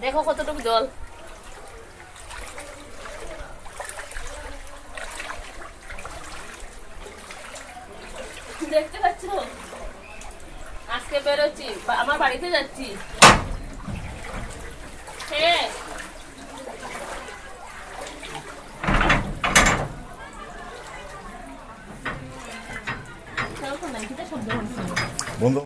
দেখো কতটুকু জল। দেখতে পাচ্ছ, আজকে বেরোচ্ছি, আমার বাড়িতে যাচ্ছি। হ্যাঁ